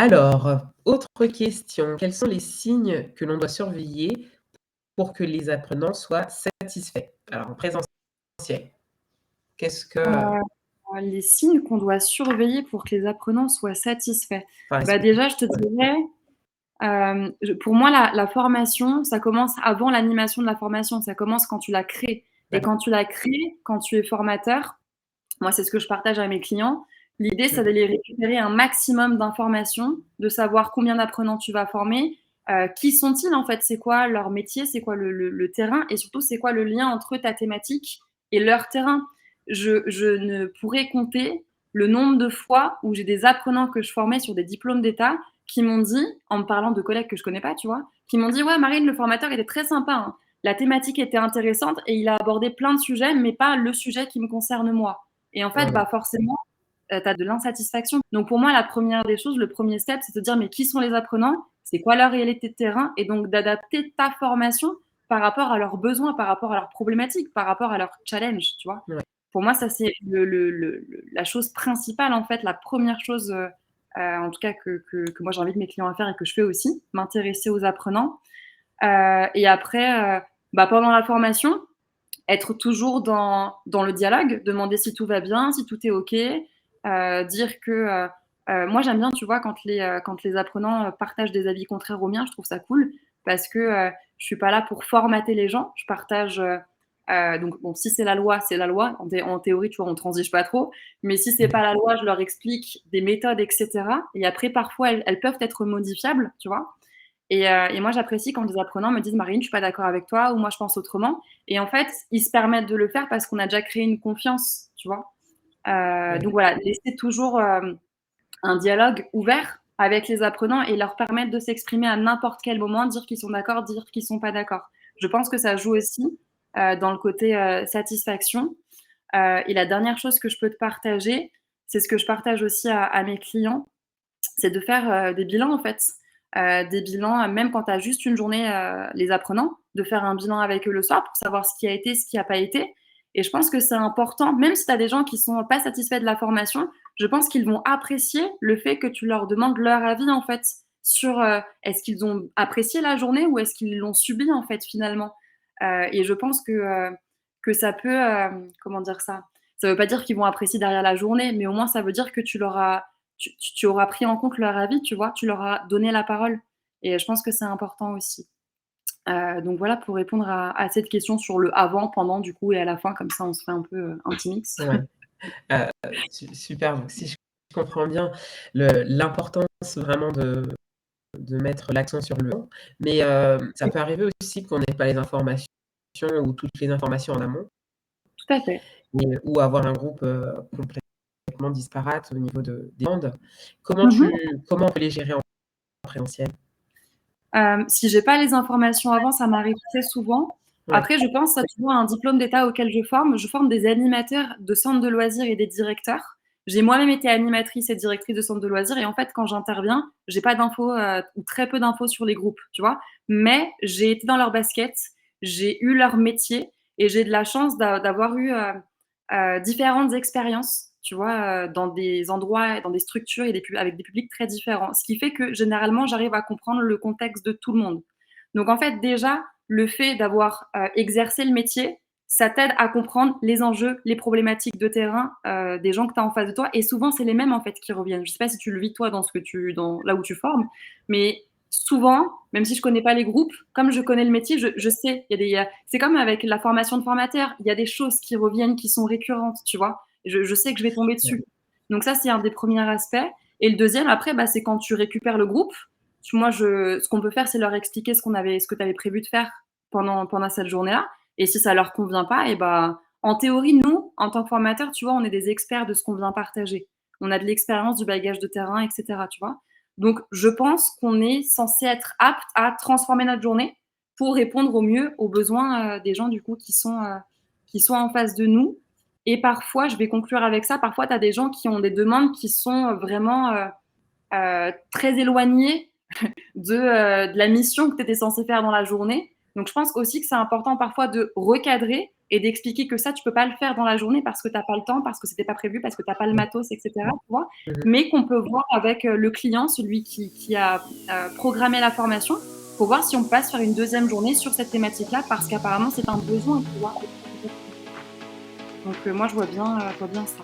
Alors, autre question, quels sont les signes que l'on doit surveiller pour que les apprenants soient satisfaits? Alors en présentiel, qu'est-ce que, Les signes qu'on doit surveiller pour que les apprenants soient satisfaits. enfin, est-ce Bah, que déjà, je te ouais, dirais, pour moi, la formation, ça commence avant l'animation de la formation. Ça commence quand tu la crées et d'accord. quand tu la crées, quand tu es formateur, moi, c'est ce que je partage à mes clients. L'idée, c'est Mmh. d'aller récupérer un maximum d'informations, de savoir combien d'apprenants tu vas former, qui sont-ils en fait, c'est quoi leur métier, c'est quoi le terrain et surtout c'est quoi le lien entre ta thématique et leur terrain. Je ne pourrais compter le nombre de fois où j'ai des apprenants que je formais sur des diplômes d'État qui m'ont dit, en me parlant de collègues que je connais pas, tu vois, qui m'ont dit: «Ouais, Marine, le formateur, il était très sympa, hein. La thématique était intéressante et il a abordé plein de sujets, mais pas le sujet qui me concerne moi». Et en fait, Mmh. bah, forcément, tu as de l'insatisfaction. Donc pour moi, la première des choses, le premier step, c'est de se dire: «Mais qui sont les apprenants? C'est quoi leur réalité de terrain?» et donc d'adapter ta formation par rapport à leurs besoins, par rapport à leurs problématiques, par rapport à leurs challenges, tu vois? Ouais. Pour moi, ça, c'est le la chose principale, en fait, la première chose, en tout cas que moi j'invite mes clients à faire et que je fais aussi, m'intéresser aux apprenants. Et après, bah, pendant la formation, être toujours dans le dialogue, demander si tout va bien, si tout est OK, dire que, moi j'aime bien, tu vois, quand les apprenants, partagent des avis contraires aux miens, je trouve ça cool parce que, je suis pas là pour formater les gens. Je partage, donc bon, si c'est la loi, c'est la loi. En théorie, tu vois, on transige pas trop, mais si c'est Mmh. pas la loi, je leur explique des méthodes et cetera et après parfois elles peuvent être modifiables, tu vois? Et moi, j'apprécie quand les apprenants me disent: «Marine, je suis pas d'accord avec toi» ou «Moi, je pense autrement» et en fait, ils se permettent de le faire parce qu'on a déjà créé une confiance, tu vois? Donc Ouais. voilà, laisser toujours, un dialogue ouvert avec les apprenants et leur permettre de s'exprimer à n'importe quel moment, dire qu'ils sont d'accord, dire qu'ils sont pas d'accord. Je pense que ça joue aussi, dans le côté, satisfaction. Et la dernière chose que je peux te partager, c'est ce que je partage aussi à mes clients, c'est de faire, des bilans en fait. Des bilans, même quand tu as juste une journée, les apprenants, de faire un bilan avec eux le soir pour savoir ce qui a été, ce qui a pas été et je pense que c'est important, même si tu as des gens qui sont pas satisfaits de la formation, je pense qu'ils vont apprécier le fait que tu leur demandes leur avis en fait sur, est-ce qu'ils ont apprécié la journée ou est-ce qu'ils l'ont subie en fait finalement? Et je pense que ça peut, comment dire ça? Ça veut pas dire qu'ils vont apprécier derrière la journée, mais au moins ça veut dire que tu auras pris en compte leur avis, tu vois? Tu leur as donné la parole et je pense que c'est important aussi. Donc voilà pour répondre à cette question sur le avant, pendant du coup et à la fin, comme ça on se fait un peu, un petit mix. Ouais. Heu, super, donc si je comprends bien, l'importance vraiment de mettre l'accent sur le «on», mais ça peut arriver aussi qu'on n'ait pas les informations ou toutes les informations en amont Tout à fait. et ou avoir un groupe, complètement disparate au niveau des demandes. Mmh mh. Comment on peut les gérer en présentiel? Si j'ai pas les informations avant, ça m'arrive très souvent. Ouais, Après je pense à tu vois un diplôme d'État auquel je forme des animateurs de centres de loisirs et des directeurs. J'ai moi-même été animatrice et directrice de centre de loisirs et en fait quand j'interviens, j'ai pas d'infos, ou très peu d'infos sur les groupes, tu vois? Mais j'ai été dans leur basket, j'ai eu leur métier et j'ai de la chance d'avoir eu, différentes expériences, tu vois? Dans des endroits, dans des structures et avec des publics très différents. Ce qui fait que généralement, j'arrive à comprendre le contexte de tout le monde. Donc en fait, déjà, le fait d'avoir, exercé le métier, ça t'aide à comprendre les enjeux, les problématiques de terrain, des gens que tu as en face de toi et souvent, c'est les mêmes, en fait, qui reviennent. Je sais pas si tu le vis toi dans là où tu formes, mais souvent, même si je connais pas les groupes, comme je connais le métier, je sais, c'est comme avec la formation de formateur, il y a des choses qui reviennent, qui sont récurrentes, tu vois? Je sais que je vais tomber ouais. dessus. Donc ça, c'est un des premiers aspects et le deuxième après, bah, c'est quand tu récupères le groupe. Moi, ce qu'on peut faire, c'est leur expliquer ce que tu avais prévu de faire pendant cette journée-là et si ça leur convient pas et bah, en théorie, nous, en tant que formateurs, tu vois, on est des experts de ce qu'on vient partager. On a de l'expérience, du bagage de terrain et cetera, tu vois? Donc je pense qu'on est censé être apte à transformer notre journée pour répondre au mieux aux besoins, des gens du coup qui sont en face de nous et parfois, je vais conclure avec ça, parfois tu as des gens qui ont des demandes qui sont vraiment, très éloignées de la mission que tu étais censé faire dans la journée. Donc je pense aussi que c'est important parfois de recadrer et d'expliquer que ça, tu peux pas le faire dans la journée parce que tu as pas le temps, parce que c'était pas prévu, parce que tu as pas le Mmh. matos, et cetera, tu vois? Mmh mh. Mais qu'on peut voir avec, le client, celui qui a, programmé la formation, pour voir si on peut pas se faire une 2e journée sur cette thématique-là parce qu'apparemment c'est un besoin, tu vois? Donc moi je vois bien ça.